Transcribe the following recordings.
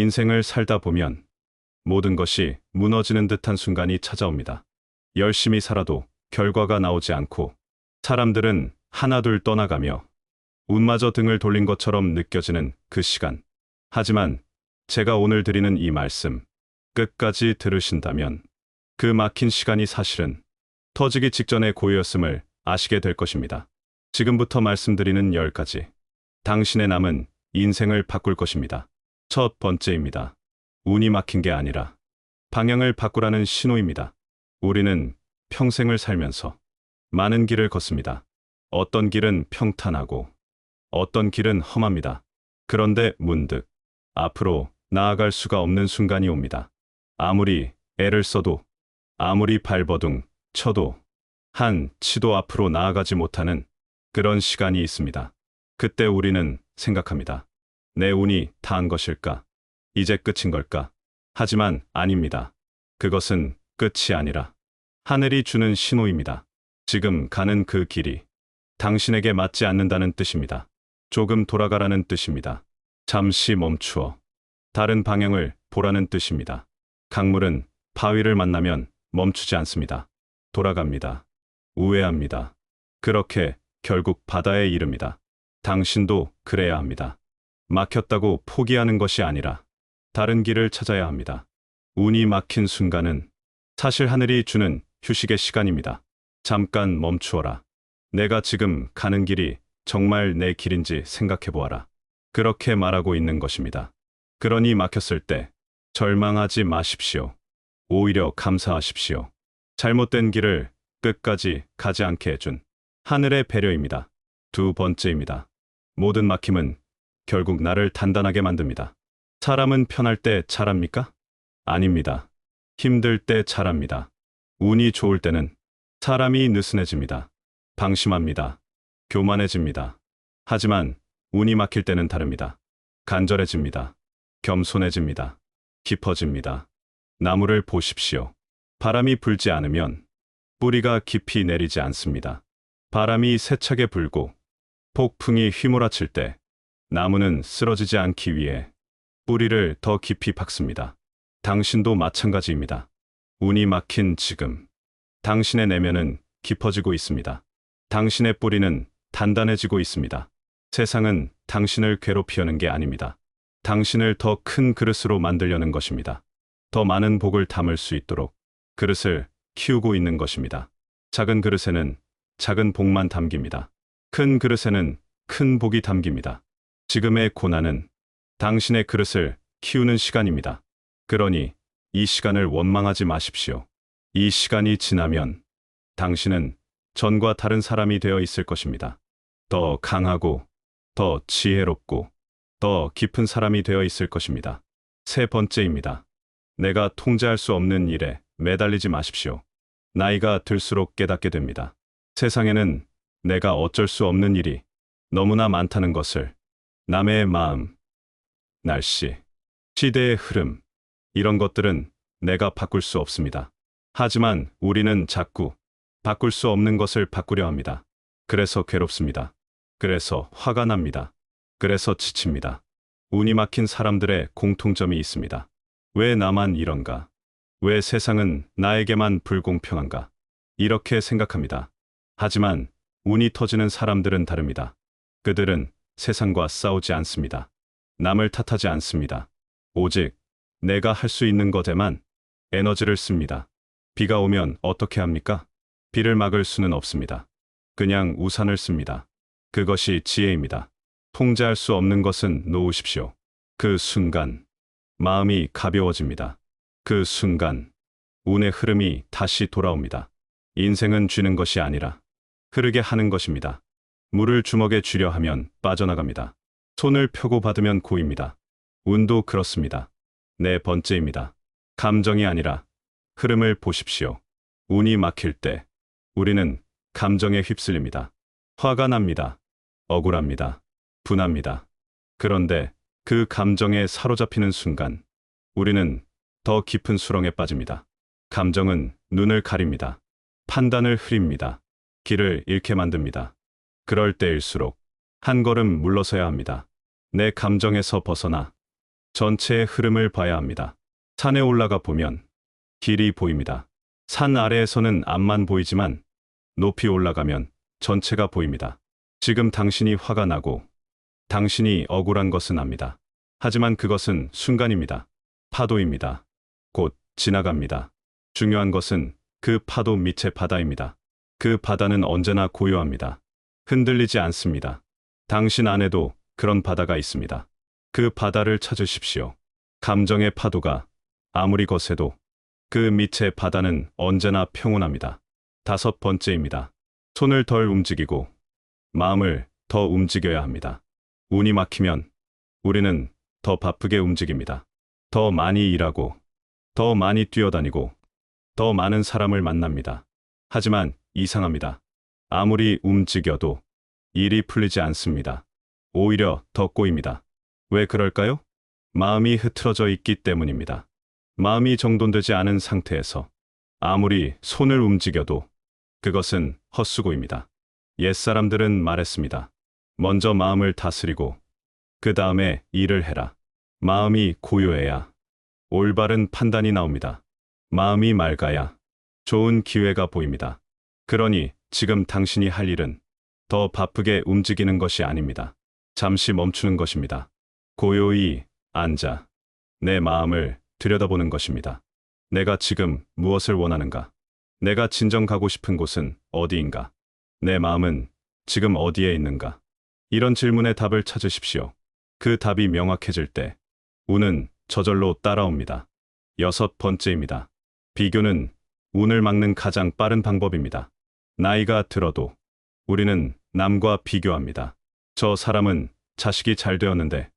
인생을 살다 보면 모든 것이 무너지는 듯한 순간이 찾아옵니다. 열심히 살아도 결과가 나오지 않고 사람들은 하나둘 떠나가며 운마저 등을 돌린 것처럼 느껴지는 그 시간. 하지만 제가 오늘 드리는 이 말씀 끝까지 들으신다면 그 막힌 시간이 사실은 터지기 직전의 고요였음을 아시게 될 것입니다. 지금부터 말씀드리는 10가지 당신의 남은 인생을 바꿀 것입니다. 첫 번째입니다. 운이 막힌 게 아니라 방향을 바꾸라는 신호입니다. 우리는 평생을 살면서 많은 길을 걷습니다. 어떤 길은 평탄하고 어떤 길은 험합니다. 그런데 문득 앞으로 나아갈 수가 없는 순간이 옵니다. 아무리 애를 써도 아무리 발버둥 쳐도 한 치도 앞으로 나아가지 못하는 그런 시간이 있습니다. 그때 우리는 생각합니다. 내 운이 다한 것일까? 이제 끝인 걸까? 하지만 아닙니다. 그것은 끝이 아니라 하늘이 주는 신호입니다. 지금 가는 그 길이 당신에게 맞지 않는다는 뜻입니다. 조금 돌아가라는 뜻입니다. 잠시 멈추어 다른 방향을 보라는 뜻입니다. 강물은 바위를 만나면 멈추지 않습니다. 돌아갑니다. 우회합니다. 그렇게 결국 바다에 이릅니다. 당신도 그래야 합니다. 막혔다고 포기하는 것이 아니라 다른 길을 찾아야 합니다. 운이 막힌 순간은 사실 하늘이 주는 휴식의 시간입니다. 잠깐 멈추어라. 내가 지금 가는 길이 정말 내 길인지 생각해 보아라. 그렇게 말하고 있는 것입니다. 그러니 막혔을 때 절망하지 마십시오. 오히려 감사하십시오. 잘못된 길을 끝까지 가지 않게 해준 하늘의 배려입니다. 두 번째입니다. 모든 막힘은 결국 나를 단단하게 만듭니다. 사람은 편할 때 잘합니까? 아닙니다. 힘들 때 잘합니다. 운이 좋을 때는 사람이 느슨해집니다. 방심합니다. 교만해집니다. 하지만 운이 막힐 때는 다릅니다. 간절해집니다. 겸손해집니다. 깊어집니다. 나무를 보십시오. 바람이 불지 않으면 뿌리가 깊이 내리지 않습니다. 바람이 세차게 불고 폭풍이 휘몰아칠 때 나무는 쓰러지지 않기 위해 뿌리를 더 깊이 박습니다. 당신도 마찬가지입니다. 운이 막힌 지금 당신의 내면은 깊어지고 있습니다. 당신의 뿌리는 단단해지고 있습니다. 세상은 당신을 괴롭히려는 게 아닙니다. 당신을 더 큰 그릇으로 만들려는 것입니다. 더 많은 복을 담을 수 있도록 그릇을 키우고 있는 것입니다. 작은 그릇에는 작은 복만 담깁니다. 큰 그릇에는 큰 복이 담깁니다. 지금의 고난은 당신의 그릇을 키우는 시간입니다. 그러니 이 시간을 원망하지 마십시오. 이 시간이 지나면 당신은 전과 다른 사람이 되어 있을 것입니다. 더 강하고 더 지혜롭고 더 깊은 사람이 되어 있을 것입니다. 세 번째입니다. 내가 통제할 수 없는 일에 매달리지 마십시오. 나이가 들수록 깨닫게 됩니다. 세상에는 내가 어쩔 수 없는 일이 너무나 많다는 것을. 남의 마음, 날씨, 시대의 흐름, 이런 것들은 내가 바꿀 수 없습니다. 하지만 우리는 자꾸 바꿀 수 없는 것을 바꾸려 합니다. 그래서 괴롭습니다. 그래서 화가 납니다. 그래서 지칩니다. 운이 막힌 사람들의 공통점이 있습니다. 왜 나만 이런가? 왜 세상은 나에게만 불공평한가? 이렇게 생각합니다. 하지만 운이 터지는 사람들은 다릅니다. 그들은 세상과 싸우지 않습니다. 남을 탓하지 않습니다. 오직 내가 할 수 있는 것에만 에너지를 씁니다. 비가 오면 어떻게 합니까? 비를 막을 수는 없습니다. 그냥 우산을 씁니다. 그것이 지혜입니다. 통제할 수 없는 것은 놓으십시오. 그 순간 마음이 가벼워집니다. 그 순간 운의 흐름이 다시 돌아옵니다. 인생은 쥐는 것이 아니라 흐르게 하는 것입니다. 물을 주먹에 쥐려 하면 빠져나갑니다. 손을 펴고 받으면 고입니다. 운도 그렇습니다. 네 번째입니다. 감정이 아니라 흐름을 보십시오. 운이 막힐 때 우리는 감정에 휩쓸립니다. 화가 납니다. 억울합니다. 분합니다. 그런데 그 감정에 사로잡히는 순간 우리는 더 깊은 수렁에 빠집니다. 감정은 눈을 가립니다. 판단을 흐립니다. 길을 잃게 만듭니다. 그럴 때일수록 한 걸음 물러서야 합니다. 내 감정에서 벗어나 전체의 흐름을 봐야 합니다. 산에 올라가 보면 길이 보입니다. 산 아래에서는 앞만 보이지만 높이 올라가면 전체가 보입니다. 지금 당신이 화가 나고 당신이 억울한 것은 압니다. 하지만 그것은 순간입니다. 파도입니다. 곧 지나갑니다. 중요한 것은 그 파도 밑의 바다입니다. 그 바다는 언제나 고요합니다. 흔들리지 않습니다. 당신 안에도 그런 바다가 있습니다. 그 바다를 찾으십시오. 감정의 파도가 아무리 거세도 그 밑의 바다는 언제나 평온합니다. 5번째입니다. 손을 덜 움직이고 마음을 더 움직여야 합니다. 운이 막히면 우리는 더 바쁘게 움직입니다. 더 많이 일하고, 더 많이 뛰어다니고, 더 많은 사람을 만납니다. 하지만 이상합니다. 아무리 움직여도 일이 풀리지 않습니다. 오히려 더 꼬입니다. 왜 그럴까요? 마음이 흐트러져 있기 때문입니다. 마음이 정돈되지 않은 상태에서 아무리 손을 움직여도 그것은 헛수고입니다. 옛사람들은 말했습니다. 먼저 마음을 다스리고 그 다음에 일을 해라. 마음이 고요해야 올바른 판단이 나옵니다. 마음이 맑아야 좋은 기회가 보입니다. 그러니 지금 당신이 할 일은 더 바쁘게 움직이는 것이 아닙니다. 잠시 멈추는 것입니다. 고요히 앉아 내 마음을 들여다보는 것입니다. 내가 지금 무엇을 원하는가? 내가 진정 가고 싶은 곳은 어디인가? 내 마음은 지금 어디에 있는가? 이런 질문에 답을 찾으십시오. 그 답이 명확해질 때 운은 저절로 따라옵니다. 6번째입니다. 비교는 운을 막는 가장 빠른 방법입니다. 나이가 들어도 우리는 남과 비교합니다. 저 사람은 자식이 잘 되었는데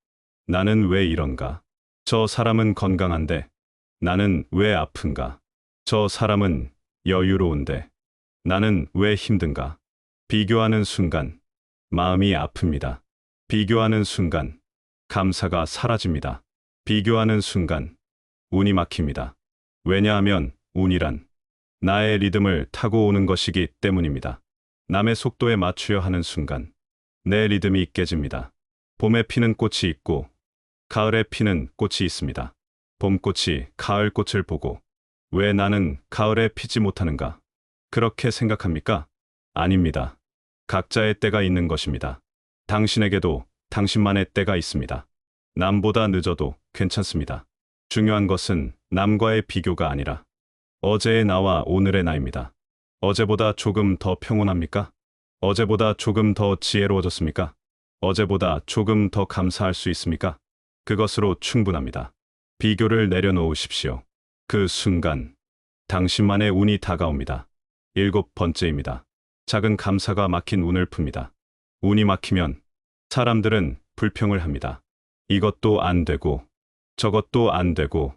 나는 왜 이런가? 저 사람은 건강한데 나는 왜 아픈가? 저 사람은 여유로운데 나는 왜 힘든가? 비교하는 순간 마음이 아픕니다. 비교하는 순간 감사가 사라집니다. 비교하는 순간 운이 막힙니다. 왜냐하면 운이란 나의 리듬을 타고 오는 것이기 때문입니다. 남의 속도에 맞추려 하는 순간 내 리듬이 깨집니다. 봄에 피는 꽃이 있고 가을에 피는 꽃이 있습니다. 봄꽃이 가을 꽃을 보고 왜 나는 가을에 피지 못하는가? 그렇게 생각합니까? 아닙니다. 각자의 때가 있는 것입니다. 당신에게도 당신만의 때가 있습니다. 남보다 늦어도 괜찮습니다. 중요한 것은 남과의 비교가 아니라 어제의 나와 오늘의 나입니다. 어제보다 조금 더 평온합니까? 어제보다 조금 더 지혜로워졌습니까? 어제보다 조금 더 감사할 수 있습니까? 그것으로 충분합니다. 비교를 내려놓으십시오. 그 순간 당신만의 운이 다가옵니다. 7번째입니다. 작은 감사가 막힌 운을 풉니다. 운이 막히면 사람들은 불평을 합니다. 이것도 안 되고 저것도 안 되고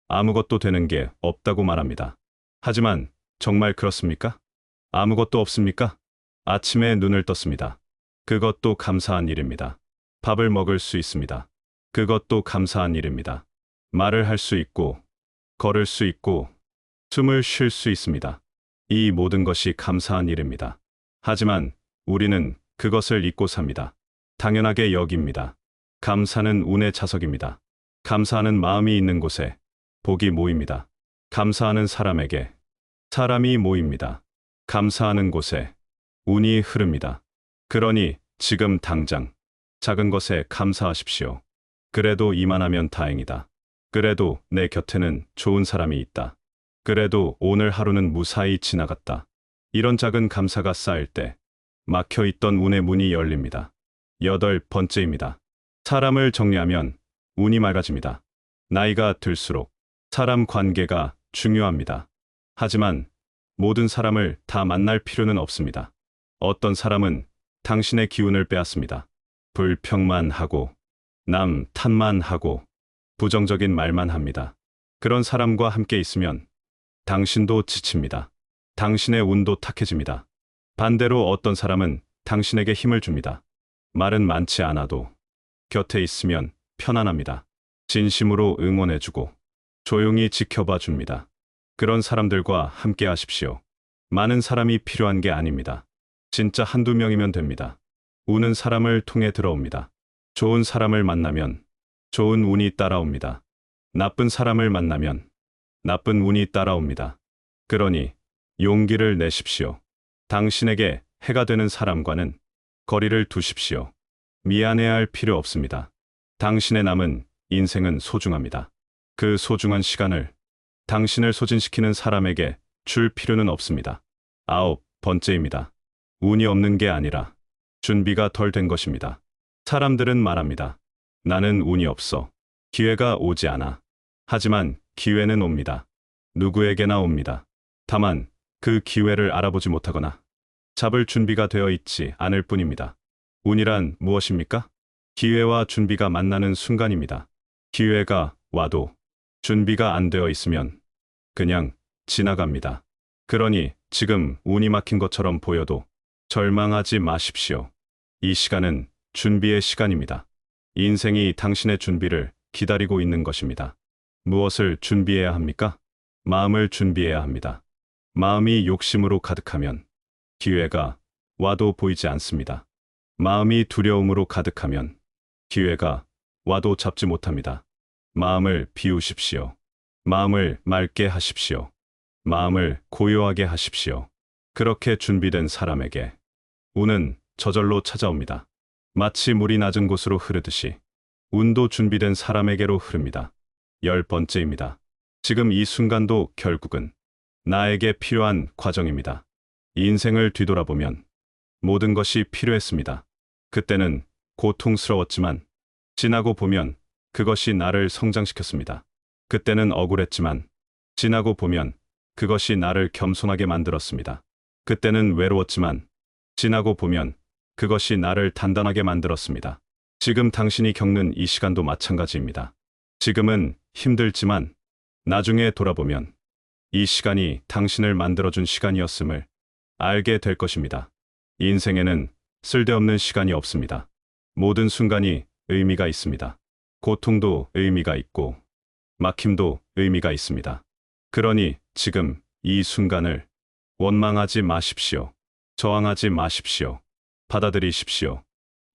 아무것도 되는 게 없다고 말합니다. 하지만 정말 그렇습니까? 아무것도 없습니까? 아침에 눈을 떴습니다. 그것도 감사한 일입니다. 밥을 먹을 수 있습니다. 그것도 감사한 일입니다. 말을 할 수 있고 걸을 수 있고 숨을 쉴 수 있습니다. 이 모든 것이 감사한 일입니다. 하지만 우리는 그것을 잊고 삽니다. 당연하게 여깁니다. 감사는 운의 자석입니다. 감사하는 마음이 있는 곳에 복이 모입니다. 감사하는 사람에게 사람이 모입니다. 감사하는 곳에 운이 흐릅니다. 그러니 지금 당장 작은 것에 감사하십시오. 그래도 이만하면 다행이다. 그래도 내 곁에는 좋은 사람이 있다. 그래도 오늘 하루는 무사히 지나갔다. 이런 작은 감사가 쌓일 때 막혀있던 운의 문이 열립니다. 8번째입니다. 사람을 정리하면 운이 맑아집니다. 나이가 들수록 사람 관계가 중요합니다. 하지만 모든 사람을 다 만날 필요는 없습니다. 어떤 사람은 당신의 기운을 빼앗습니다. 불평만 하고 남 탓만 하고 부정적인 말만 합니다. 그런 사람과 함께 있으면 당신도 지칩니다. 당신의 운도 탁해집니다. 반대로 어떤 사람은 당신에게 힘을 줍니다. 말은 많지 않아도 곁에 있으면 편안합니다. 진심으로 응원해주고 조용히 지켜봐 줍니다. 그런 사람들과 함께 하십시오. 많은 사람이 필요한 게 아닙니다. 진짜 한두 명이면 됩니다. 운은 사람을 통해 들어옵니다. 좋은 사람을 만나면 좋은 운이 따라옵니다. 나쁜 사람을 만나면 나쁜 운이 따라옵니다. 그러니 용기를 내십시오. 당신에게 해가 되는 사람과는 거리를 두십시오. 미안해할 필요 없습니다. 당신의 남은 인생은 소중합니다. 그 소중한 시간을 당신을 소진시키는 사람에게 줄 필요는 없습니다. 9번째입니다. 운이 없는 게 아니라 준비가 덜 된 것입니다. 사람들은 말합니다. 나는 운이 없어. 기회가 오지 않아. 하지만 기회는 옵니다. 누구에게나 옵니다. 다만 그 기회를 알아보지 못하거나 잡을 준비가 되어 있지 않을 뿐입니다. 운이란 무엇입니까? 기회와 준비가 만나는 순간입니다. 기회가 와도 준비가 안 되어 있으면 그냥 지나갑니다. 그러니 지금 운이 막힌 것처럼 보여도 절망하지 마십시오. 이 시간은 준비의 시간입니다. 인생이 당신의 준비를 기다리고 있는 것입니다. 무엇을 준비해야 합니까? 마음을 준비해야 합니다. 마음이 욕심으로 가득하면 기회가 와도 보이지 않습니다. 마음이 두려움으로 가득하면 기회가 와도 잡지 못합니다. 마음을 비우십시오. 마음을 맑게 하십시오. 마음을 고요하게 하십시오. 그렇게 준비된 사람에게 운은 저절로 찾아옵니다. 마치 물이 낮은 곳으로 흐르듯이 운도 준비된 사람에게로 흐릅니다. 10번째입니다. 지금 이 순간도 결국은 나에게 필요한 과정입니다. 인생을 뒤돌아보면 모든 것이 필요했습니다. 그때는 고통스러웠지만 지나고 보면 그것이 나를 성장시켰습니다. 그때는 억울했지만 지나고 보면 그것이 나를 겸손하게 만들었습니다. 그때는 외로웠지만 지나고 보면 그것이 나를 단단하게 만들었습니다. 지금 당신이 겪는 이 시간도 마찬가지입니다. 지금은 힘들지만 나중에 돌아보면 이 시간이 당신을 만들어준 시간이었음을 알게 될 것입니다. 인생에는 쓸데없는 시간이 없습니다. 모든 순간이 의미가 있습니다. 고통도 의미가 있고 막힘도 의미가 있습니다. 그러니 지금 이 순간을 원망하지 마십시오. 저항하지 마십시오. 받아들이십시오.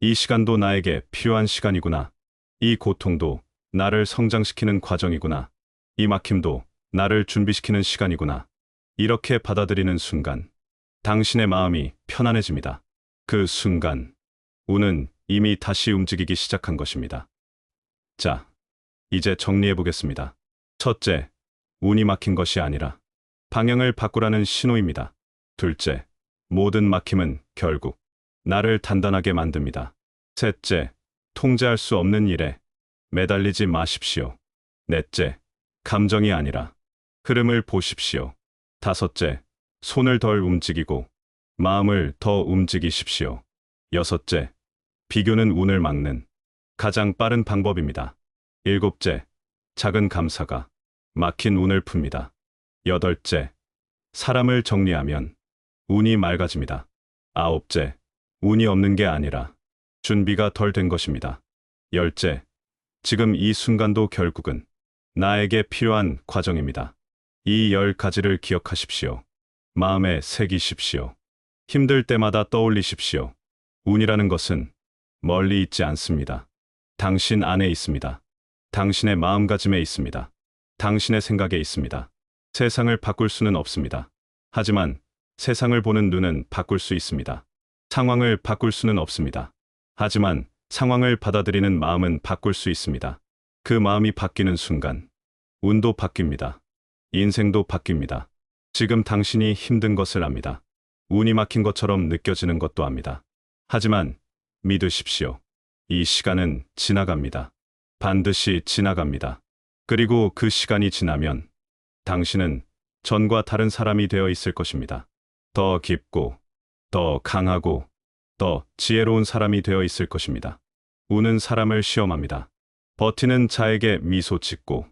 이 시간도 나에게 필요한 시간이구나. 이 고통도 나를 성장시키는 과정이구나. 이 막힘도 나를 준비시키는 시간이구나. 이렇게 받아들이는 순간 당신의 마음이 편안해집니다. 그 순간 운은 이미 다시 움직이기 시작한 것입니다. 자, 이제 정리해 보겠습니다. 첫째, 운이 막힌 것이 아니라 방향을 바꾸라는 신호입니다. 둘째, 모든 막힘은 결국 나를 단단하게 만듭니다. 셋째, 통제할 수 없는 일에 매달리지 마십시오. 넷째, 감정이 아니라 흐름을 보십시오. 다섯째, 손을 덜 움직이고 마음을 더 움직이십시오. 여섯째, 비교는 운을 막는 가장 빠른 방법입니다. 일곱째, 작은 감사가 막힌 운을 풉니다. 여덟째, 사람을 정리하면 운이 맑아집니다. 아홉째, 운이 없는 게 아니라 준비가 덜 된 것입니다. 열째, 지금 이 순간도 결국은 나에게 필요한 과정입니다. 이 10가지를 기억하십시오. 마음에 새기십시오. 힘들 때마다 떠올리십시오. 운이라는 것은 멀리 있지 않습니다. 당신 안에 있습니다. 당신의 마음가짐에 있습니다. 당신의 생각에 있습니다. 세상을 바꿀 수는 없습니다. 하지만 세상을 보는 눈은 바꿀 수 있습니다. 상황을 바꿀 수는 없습니다. 하지만 상황을 받아들이는 마음은 바꿀 수 있습니다. 그 마음이 바뀌는 순간 운도 바뀝니다. 인생도 바뀝니다. 지금 당신이 힘든 것을 압니다. 운이 막힌 것처럼 느껴지는 것도 압니다. 하지만 믿으십시오. 이 시간은 지나갑니다. 반드시 지나갑니다. 그리고 그 시간이 지나면 당신은 전과 다른 사람이 되어 있을 것입니다. 더 깊고, 더 강하고, 더 지혜로운 사람이 되어 있을 것입니다. 운은 사람을 시험합니다. 버티는 자에게 미소 짓고,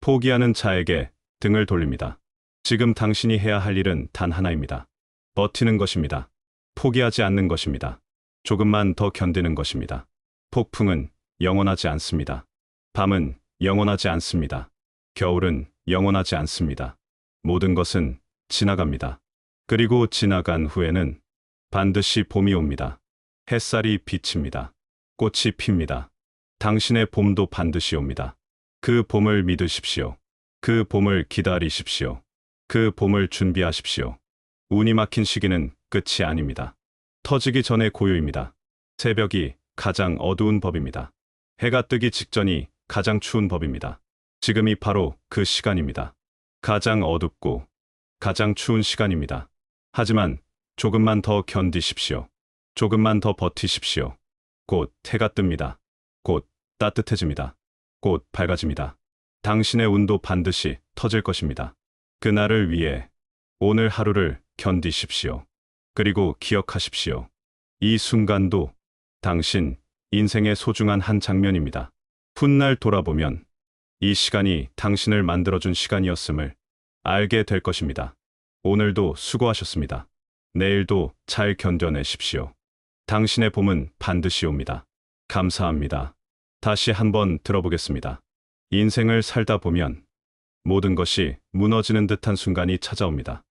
포기하는 자에게 등을 돌립니다. 지금 당신이 해야 할 일은 단 하나입니다. 버티는 것입니다. 포기하지 않는 것입니다. 조금만 더 견디는 것입니다. 폭풍은 영원하지 않습니다. 밤은 영원하지 않습니다. 겨울은 영원하지 않습니다. 모든 것은 지나갑니다. 그리고 지나간 후에는 반드시 봄이 옵니다. 햇살이 비칩니다. 꽃이 핍니다. 당신의 봄도 반드시 옵니다. 그 봄을 믿으십시오. 그 봄을 기다리십시오. 그 봄을 준비하십시오. 운이 막힌 시기는 끝이 아닙니다. 터지기 전의 고요입니다. 새벽이 가장 어두운 법입니다. 해가 뜨기 직전이 가장 추운 법입니다. 지금이 바로 그 시간입니다. 가장 어둡고 가장 추운 시간입니다. 하지만 조금만 더 견디십시오. 조금만 더 버티십시오. 곧 해가 뜹니다. 곧 따뜻해집니다. 곧 밝아집니다. 당신의 운도 반드시 터질 것입니다. 그날을 위해 오늘 하루를 견디십시오. 그리고 기억하십시오. 이 순간도 당신 인생의 소중한 한 장면입니다. 훗날 돌아보면 이 시간이 당신을 만들어준 시간이었음을 알게 될 것입니다. 오늘도 수고하셨습니다. 내일도 잘 견뎌내십시오. 당신의 봄은 반드시 옵니다. 감사합니다. 다시 한번 들어보겠습니다. 인생을 살다 보면 모든 것이 무너지는 듯한 순간이 찾아옵니다.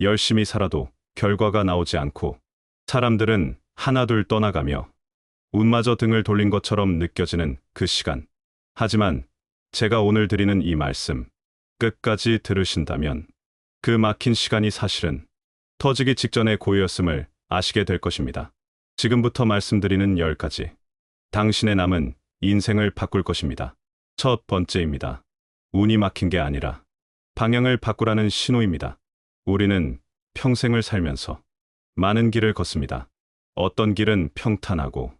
열심히 살아도 결과가 나오지 않고 사람들은 하나둘 떠나가며 운마저 등을 돌린 것처럼 느껴지는 그 시간. 하지만 제가 오늘 드리는 이 말씀 끝까지 들으신다면 그 막힌 시간이 사실은 터지기 직전의 고요였음을 아시게 될 것입니다. 지금부터 말씀드리는 10가지 당신의 남은 인생을 바꿀 것입니다. 첫 번째입니다. 운이 막힌 게 아니라 방향을 바꾸라는 신호입니다. 우리는 평생을 살면서 많은 길을 걷습니다. 어떤 길은 평탄하고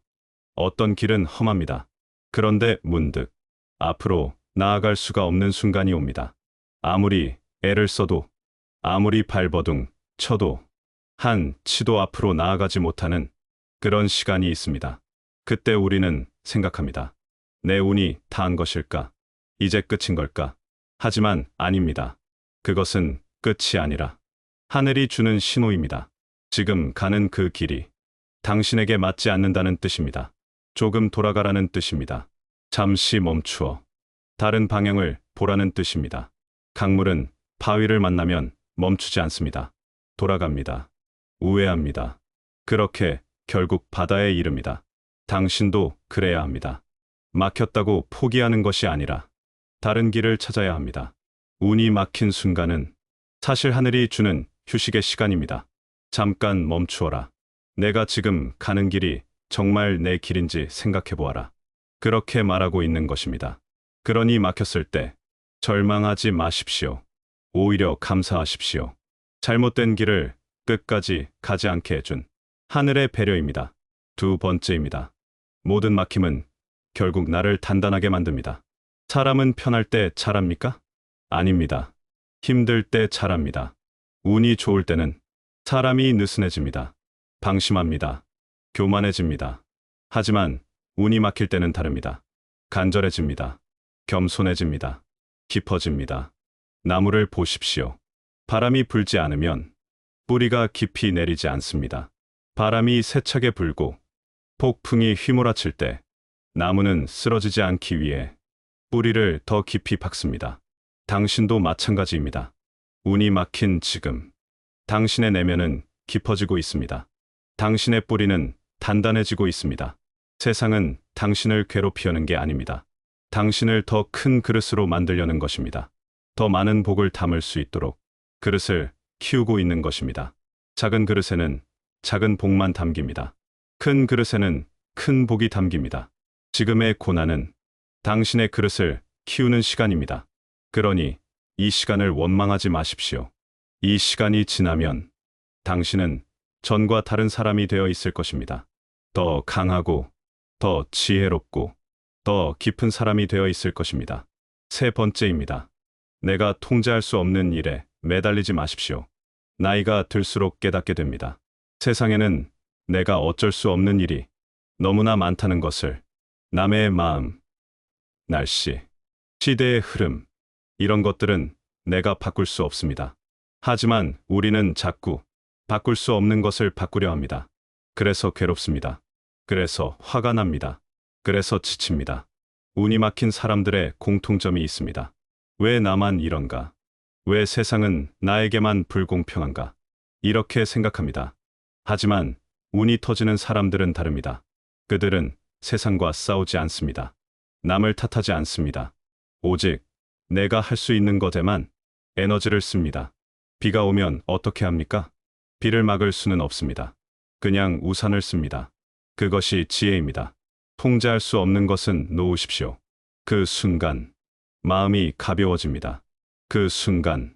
어떤 길은 험합니다. 그런데 문득 앞으로 나아갈 수가 없는 순간이 옵니다. 아무리 애를 써도 아무리 발버둥 쳐도 한 치도 앞으로 나아가지 못하는 그런 시간이 있습니다. 그때 우리는 생각합니다. 내 운이 다한 것일까? 이제 끝인 걸까? 하지만 아닙니다. 그것은 끝이 아니라 하늘이 주는 신호입니다. 지금 가는 그 길이 당신에게 맞지 않는다는 뜻입니다. 조금 돌아가라는 뜻입니다. 잠시 멈추어 다른 방향을 보라는 뜻입니다. 강물은 바위를 만나면 멈추지 않습니다. 돌아갑니다. 우회합니다. 그렇게 결국 바다에 이릅니다. 당신도 그래야 합니다. 막혔다고 포기하는 것이 아니라 다른 길을 찾아야 합니다. 운이 막힌 순간은 사실 하늘이 주는 휴식의 시간입니다. 잠깐 멈추어라. 내가 지금 가는 길이 정말 내 길인지 생각해 보아라. 그렇게 말하고 있는 것입니다. 그러니 막혔을 때 절망하지 마십시오. 오히려 감사하십시오. 잘못된 길을 끝까지 가지 않게 해준 하늘의 배려입니다. 두 번째입니다. 모든 막힘은 결국 나를 단단하게 만듭니다. 사람은 편할 때 잘합니까? 아닙니다. 힘들 때 잘합니다. 운이 좋을 때는 사람이 느슨해집니다. 방심합니다. 교만해집니다. 하지만 운이 막힐 때는 다릅니다. 간절해집니다. 겸손해집니다. 깊어집니다. 나무를 보십시오. 바람이 불지 않으면 뿌리가 깊이 내리지 않습니다. 바람이 세차게 불고 폭풍이 휘몰아칠 때 나무는 쓰러지지 않기 위해 뿌리를 더 깊이 박습니다. 당신도 마찬가지입니다. 운이 막힌 지금 당신의 내면은 깊어지고 있습니다. 당신의 뿌리는 단단해지고 있습니다. 세상은 당신을 괴롭히려는 게 아닙니다. 당신을 더 큰 그릇으로 만들려는 것입니다. 더 많은 복을 담을 수 있도록 그릇을 키우고 있는 것입니다. 작은 그릇에는 작은 복만 담깁니다. 큰 그릇에는 큰 복이 담깁니다. 지금의 고난은 당신의 그릇을 키우는 시간입니다. 그러니 이 시간을 원망하지 마십시오. 이 시간이 지나면 당신은 전과 다른 사람이 되어 있을 것입니다. 더 강하고 더 지혜롭고 더 깊은 사람이 되어 있을 것입니다. 세 번째입니다. 내가 통제할 수 없는 일에 매달리지 마십시오. 나이가 들수록 깨닫게 됩니다. 세상에는 내가 어쩔 수 없는 일이 너무나 많다는 것을 남의 마음, 날씨, 시대의 흐름, 이런 것들은 내가 바꿀 수 없습니다. 하지만 우리는 자꾸 바꿀 수 없는 것을 바꾸려 합니다. 그래서 괴롭습니다. 그래서 화가 납니다. 그래서 지칩니다. 운이 막힌 사람들의 공통점이 있습니다. 왜 나만 이런가? 왜 세상은 나에게만 불공평한가? 이렇게 생각합니다. 하지만 운이 터지는 사람들은 다릅니다. 그들은 세상과 싸우지 않습니다. 남을 탓하지 않습니다. 오직 내가 할 수 있는 것에만 에너지를 씁니다. 비가 오면 어떻게 합니까? 비를 막을 수는 없습니다. 그냥 우산을 씁니다. 그것이 지혜입니다. 통제할 수 없는 것은 놓으십시오. 그 순간 마음이 가벼워집니다. 그 순간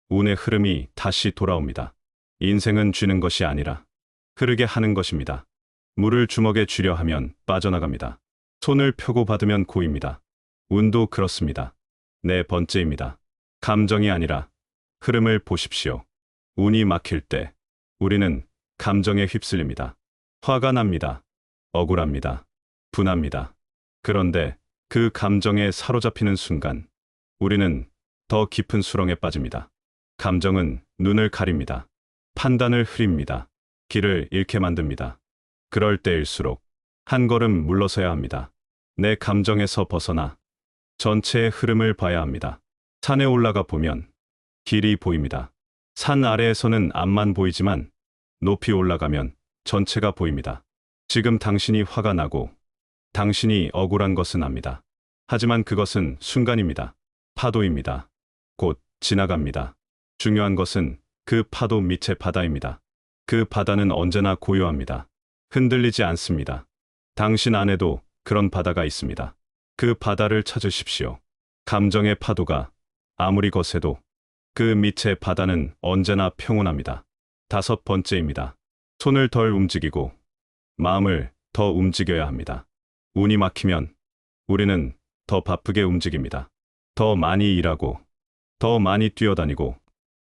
운의 흐름이 다시 돌아옵니다. 인생은 쥐는 것이 아니라 흐르게 하는 것입니다. 물을 주먹에 쥐려 하면 빠져나갑니다. 손을 펴고 받으면 고입니다. 운도 그렇습니다. 네 번째입니다. 감정이 아니라 흐름을 보십시오. 운이 막힐 때 우리는 감정에 휩쓸립니다. 화가 납니다. 억울합니다. 분합니다. 그런데 그 감정에 사로잡히는 순간 우리는 더 깊은 수렁에 빠집니다. 감정은 눈을 가립니다. 판단을 흐립니다. 길을 잃게 만듭니다. 그럴 때일수록 한 걸음 물러서야 합니다. 내 감정에서 벗어나 전체의 흐름을 봐야 합니다. 산에 올라가 보면 길이 보입니다. 산 아래에서는 앞만 보이지만 높이 올라가면 전체가 보입니다. 지금 당신이 화가 나고 당신이 억울한 것은 압니다. 하지만 그것은 순간입니다. 파도입니다. 곧 지나갑니다. 중요한 것은 그 파도 밑의 바다입니다. 그 바다는 언제나 고요합니다. 흔들리지 않습니다. 당신 안에도 그런 바다가 있습니다. 그 바다를 찾으십시오. 감정의 파도가 아무리 거세도 그 밑의 바다는 언제나 평온합니다. 다섯 번째입니다. 손을 덜 움직이고 마음을 더 움직여야 합니다. 운이 막히면 우리는 더 바쁘게 움직입니다. 더 많이 일하고 더 많이 뛰어다니고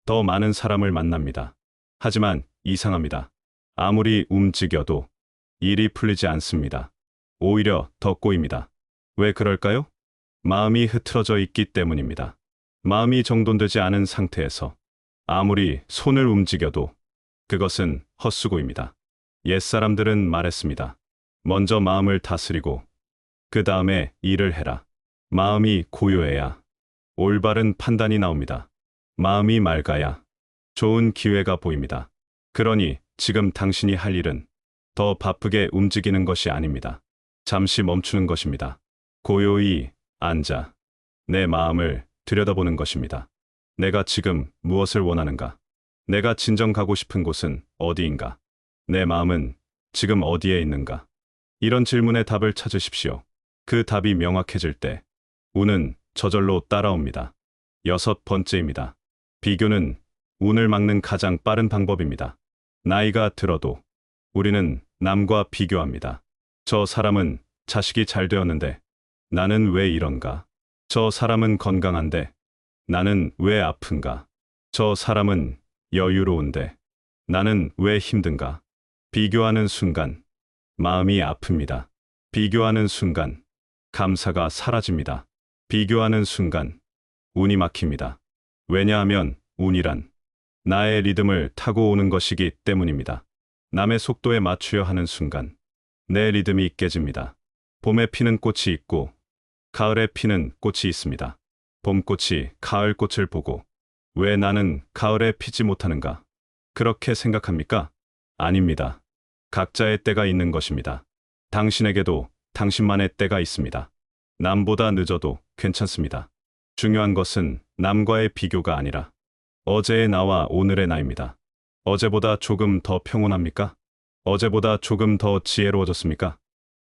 더 많은 사람을 만납니다. 하지만 이상합니다. 아무리 움직여도 일이 풀리지 않습니다. 오히려 더 꼬입니다. 왜 그럴까요? 마음이 흐트러져 있기 때문입니다. 마음이 정돈되지 않은 상태에서 아무리 손을 움직여도 그것은 헛수고입니다. 옛사람들은 말했습니다. 먼저 마음을 다스리고 그 다음에 일을 해라. 마음이 고요해야 올바른 판단이 나옵니다. 마음이 맑아야 좋은 기회가 보입니다. 그러니 지금 당신이 할 일은 더 바쁘게 움직이는 것이 아닙니다. 잠시 멈추는 것입니다. 고요히 앉아 내 마음을 들여다보는 것입니다. 내가 지금 무엇을 원하는가? 내가 진정 가고 싶은 곳은 어디인가? 내 마음은 지금 어디에 있는가? 이런 질문에 답을 찾으십시오. 그 답이 명확해질 때 운은 저절로 따라옵니다. 여섯 번째입니다. 비교는 운을 막는 가장 빠른 방법입니다. 나이가 들어도 우리는 남과 비교합니다. 저 사람은 자식이 잘 되었는데 나는 왜 이런가? 저 사람은 건강한데 나는 왜 아픈가? 저 사람은 여유로운데 나는 왜 힘든가? 비교하는 순간 마음이 아픕니다. 비교하는 순간 감사가 사라집니다. 비교하는 순간 운이 막힙니다. 왜냐하면 운이란 나의 리듬을 타고 오는 것이기 때문입니다. 남의 속도에 맞추려 하는 순간 내 리듬이 깨집니다. 봄에 피는 꽃이 있고 가을에 피는 꽃이 있습니다. 봄꽃이 가을 꽃을 보고 왜 나는 가을에 피지 못하는가? 그렇게 생각합니까? 아닙니다. 각자의 때가 있는 것입니다. 당신에게도 당신만의 때가 있습니다. 남보다 늦어도 괜찮습니다. 중요한 것은 남과의 비교가 아니라 어제의 나와 오늘의 나입니다. 어제보다 조금 더 평온합니까? 어제보다 조금 더 지혜로워졌습니까?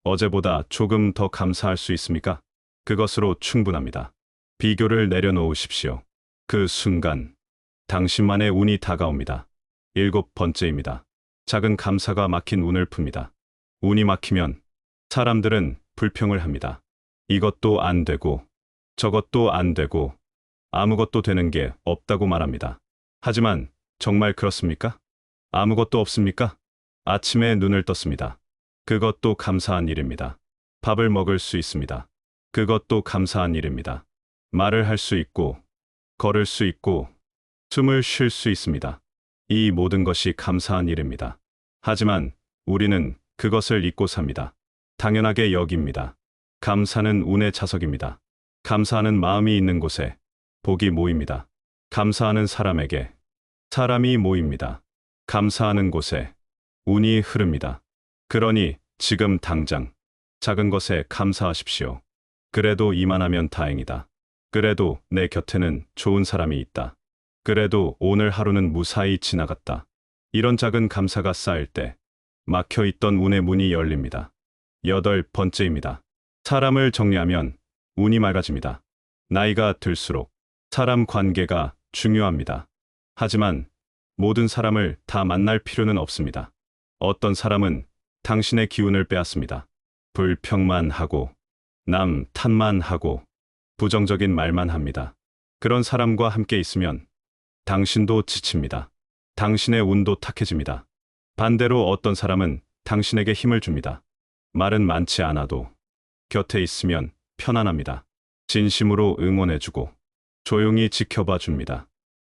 어제보다 조금 더 감사할 수 있습니까? 그것으로 충분합니다. 비교를 내려놓으십시오. 그 순간 당신만의 운이 다가옵니다. 일곱 번째입니다. 작은 감사가 막힌 운을 풉니다. 운이 막히면 사람들은 불평을 합니다. 이것도 안 되고 저것도 안 되고 아무것도 되는 게 없다고 말합니다. 하지만 정말 그렇습니까? 아무것도 없습니까? 아침에 눈을 떴습니다. 그것도 감사한 일입니다. 밥을 먹을 수 있습니다. 그것도 감사한 일입니다. 말을 할 수 있고 걸을 수 있고 숨을 쉴 수 있습니다. 이 모든 것이 감사한 일입니다. 하지만 우리는 그것을 잊고 삽니다. 당연하게 여깁니다. 감사는 운의 자석입니다. 감사하는 마음이 있는 곳에 복이 모입니다. 감사하는 사람에게 사람이 모입니다. 감사하는 곳에 운이 흐릅니다. 그러니 지금 당장 작은 것에 감사하십시오. 그래도 이만하면 다행이다. 그래도 내 곁에는 좋은 사람이 있다. 그래도 오늘 하루는 무사히 지나갔다. 이런 작은 감사가 쌓일 때 막혀있던 운의 문이 열립니다. 8번째입니다. 사람을 정리하면 운이 맑아집니다. 나이가 들수록 사람 관계가 중요합니다. 하지만 모든 사람을 다 만날 필요는 없습니다. 어떤 사람은 당신의 기운을 빼앗습니다. 불평만 하고 남 탓만 하고 부정적인 말만 합니다. 그런 사람과 함께 있으면 당신도 지칩니다. 당신의 운도 탁해집니다. 반대로 어떤 사람은 당신에게 힘을 줍니다. 말은 많지 않아도 곁에 있으면 편안합니다. 진심으로 응원해주고 조용히 지켜봐 줍니다.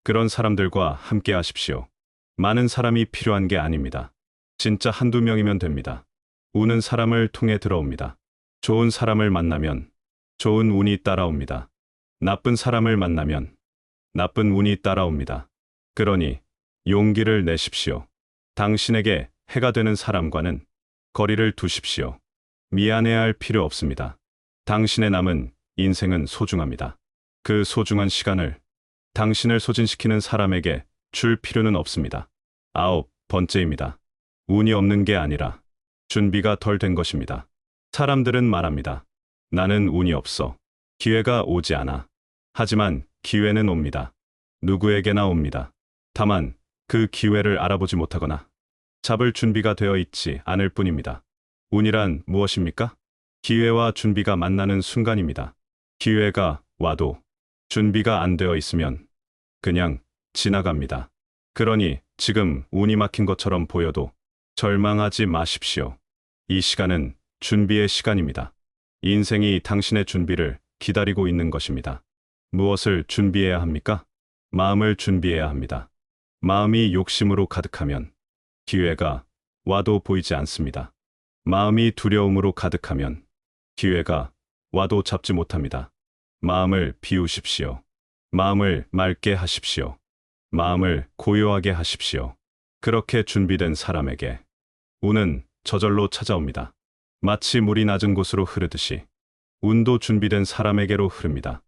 그런 사람들과 함께 하십시오. 많은 사람이 필요한 게 아닙니다. 진짜 한두 명이면 됩니다. 운은 사람을 통해 들어옵니다. 좋은 사람을 만나면 좋은 운이 따라옵니다. 나쁜 사람을 만나면 나쁜 운이 따라옵니다. 그러니 용기를 내십시오. 당신에게 해가 되는 사람과는 거리를 두십시오. 미안해할 필요 없습니다. 당신의 남은 인생은 소중합니다. 그 소중한 시간을 당신을 소진시키는 사람에게 줄 필요는 없습니다. 9번째입니다. 운이 없는 게 아니라 준비가 덜 된 것입니다. 사람들은 말합니다. 나는 운이 없어. 기회가 오지 않아. 하지만 기회는 옵니다. 누구에게나 옵니다. 다만 그 기회를 알아보지 못하거나 잡을 준비가 되어 있지 않을 뿐입니다. 운이란 무엇입니까? 기회와 준비가 만나는 순간입니다. 기회가 와도 준비가 안 되어 있으면 그냥 지나갑니다. 그러니 지금 운이 막힌 것처럼 보여도 절망하지 마십시오. 이 시간은 준비의 시간입니다. 인생이 당신의 준비를 기다리고 있는 것입니다. 무엇을 준비해야 합니까? 마음을 준비해야 합니다. 마음이 욕심으로 가득하면 기회가 와도 보이지 않습니다. 마음이 두려움으로 가득하면 기회가 와도 잡지 못합니다. 마음을 비우십시오. 마음을 맑게 하십시오. 마음을 고요하게 하십시오. 그렇게 준비된 사람에게 운은 저절로 찾아옵니다. 마치 물이 낮은 곳으로 흐르듯이 운도 준비된 사람에게로 흐릅니다.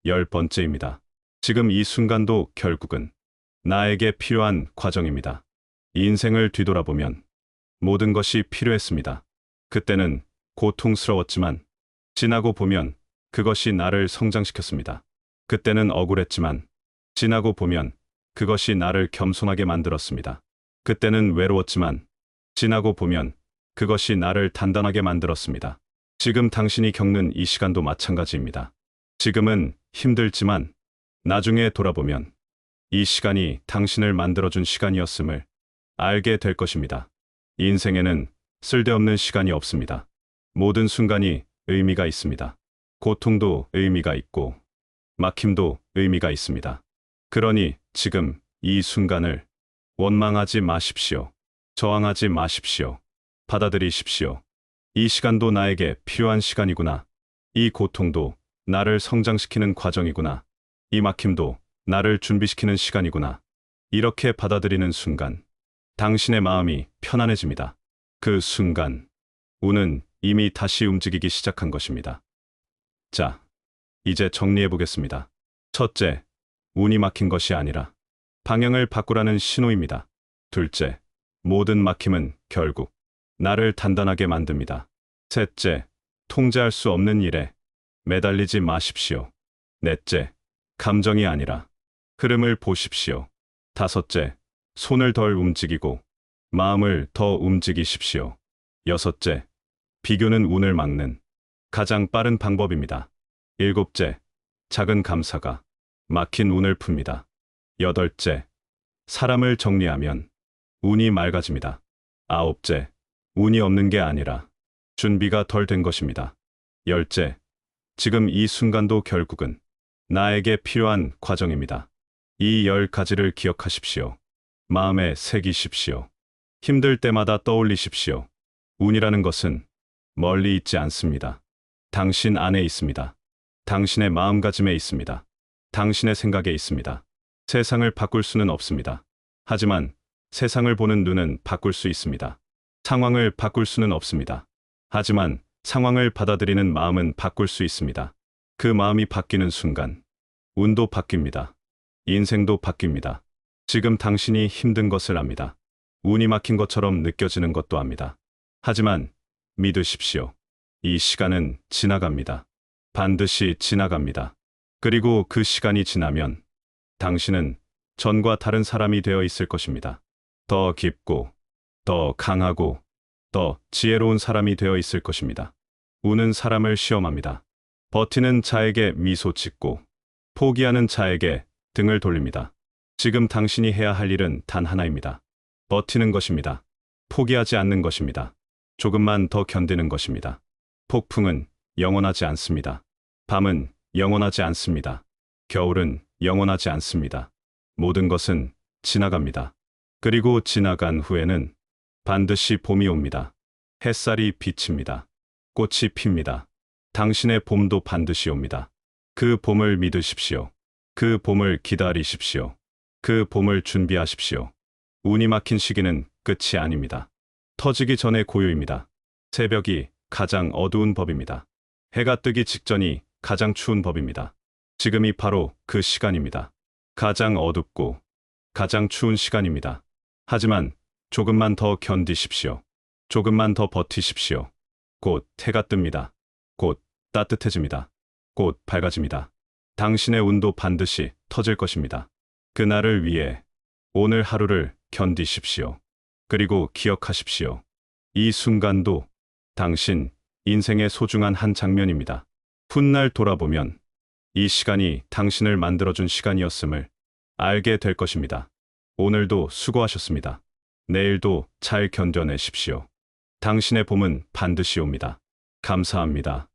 10번째입니다. 지금 이 순간도 결국은 나에게 필요한 과정입니다. 인생을 뒤돌아보면 모든 것이 필요했습니다. 그때는 고통스러웠지만 지나고 보면 그것이 나를 성장시켰습니다. 그때는 억울했지만 지나고 보면 그것이 나를 겸손하게 만들었습니다. 그때는 외로웠지만 지나고 보면 그것이 나를 단단하게 만들었습니다. 지금 당신이 겪는 이 시간도 마찬가지입니다. 지금은 힘들지만 나중에 돌아보면 이 시간이 당신을 만들어준 시간이었음을 알게 될 것입니다. 인생에는 쓸데없는 시간이 없습니다. 모든 순간이 의미가 있습니다. 고통도 의미가 있고 막힘도 의미가 있습니다. 그러니 지금 이 순간을 원망하지 마십시오. 저항하지 마십시오. 받아들이십시오. 이 시간도 나에게 필요한 시간이구나. 이 고통도 나를 성장시키는 과정이구나. 이 막힘도 나를 준비시키는 시간이구나. 이렇게 받아들이는 순간 당신의 마음이 편안해집니다. 그 순간 운은 이미 다시 움직이기 시작한 것입니다. 자, 이제 정리해 보겠습니다. 첫째, 운이 막힌 것이 아니라 방향을 바꾸라는 신호입니다. 둘째, 모든 막힘은 결국 나를 단단하게 만듭니다. 셋째, 통제할 수 없는 일에 매달리지 마십시오. 넷째, 감정이 아니라 흐름을 보십시오. 다섯째, 손을 덜 움직이고 마음을 더 움직이십시오. 여섯째, 비교는 운을 막는 가장 빠른 방법입니다. 일곱째, 작은 감사가 막힌 운을 풉니다. 여덟째, 사람을 정리하면 운이 맑아집니다. 아홉째, 운이 없는 게 아니라 준비가 덜 된 것입니다. 열째, 지금 이 순간도 결국은 나에게 필요한 과정입니다. 이 10가지를 기억하십시오. 마음에 새기십시오. 힘들 때마다 떠올리십시오. 운이라는 것은 멀리 있지 않습니다. 당신 안에 있습니다. 당신의 마음가짐에 있습니다. 당신의 생각에 있습니다. 세상을 바꿀 수는 없습니다. 하지만 세상을 보는 눈은 바꿀 수 있습니다. 상황을 바꿀 수는 없습니다. 하지만 상황을 받아들이는 마음은 바꿀 수 있습니다. 그 마음이 바뀌는 순간, 운도 바뀝니다. 인생도 바뀝니다. 지금 당신이 힘든 것을 압니다. 운이 막힌 것처럼 느껴지는 것도 압니다. 하지만 믿으십시오. 이 시간은 지나갑니다. 반드시 지나갑니다. 그리고 그 시간이 지나면 당신은 전과 다른 사람이 되어 있을 것입니다. 더 깊고, 더 강하고, 더 지혜로운 사람이 되어 있을 것입니다. 운은 사람을 시험합니다. 버티는 자에게 미소 짓고, 포기하는 자에게 등을 돌립니다. 지금 당신이 해야 할 일은 단 하나입니다. 버티는 것입니다. 포기하지 않는 것입니다. 조금만 더 견디는 것입니다. 폭풍은 영원하지 않습니다. 밤은 영원하지 않습니다. 겨울은 영원하지 않습니다. 모든 것은 지나갑니다. 그리고 지나간 후에는 반드시 봄이 옵니다. 햇살이 비칩니다. 꽃이 핍니다. 당신의 봄도 반드시 옵니다. 그 봄을 믿으십시오. 그 봄을 기다리십시오. 그 봄을 준비하십시오. 운이 막힌 시기는 끝이 아닙니다. 터지기 전의 고요입니다. 새벽이 가장 어두운 법입니다. 해가 뜨기 직전이 가장 추운 법입니다. 지금이 바로 그 시간입니다. 가장 어둡고 가장 추운 시간입니다. 하지만 조금만 더 견디십시오. 조금만 더 버티십시오. 곧 해가 뜹니다. 곧 따뜻해집니다. 곧 밝아집니다. 당신의 운도 반드시 터질 것입니다. 그날을 위해 오늘 하루를 견디십시오. 그리고 기억하십시오. 이 순간도 당신 인생의 소중한 한 장면입니다. 훗날 돌아보면 이 시간이 당신을 만들어준 시간이었음을 알게 될 것입니다. 오늘도 수고하셨습니다. 내일도 잘 견뎌내십시오. 당신의 봄은 반드시 옵니다. 감사합니다.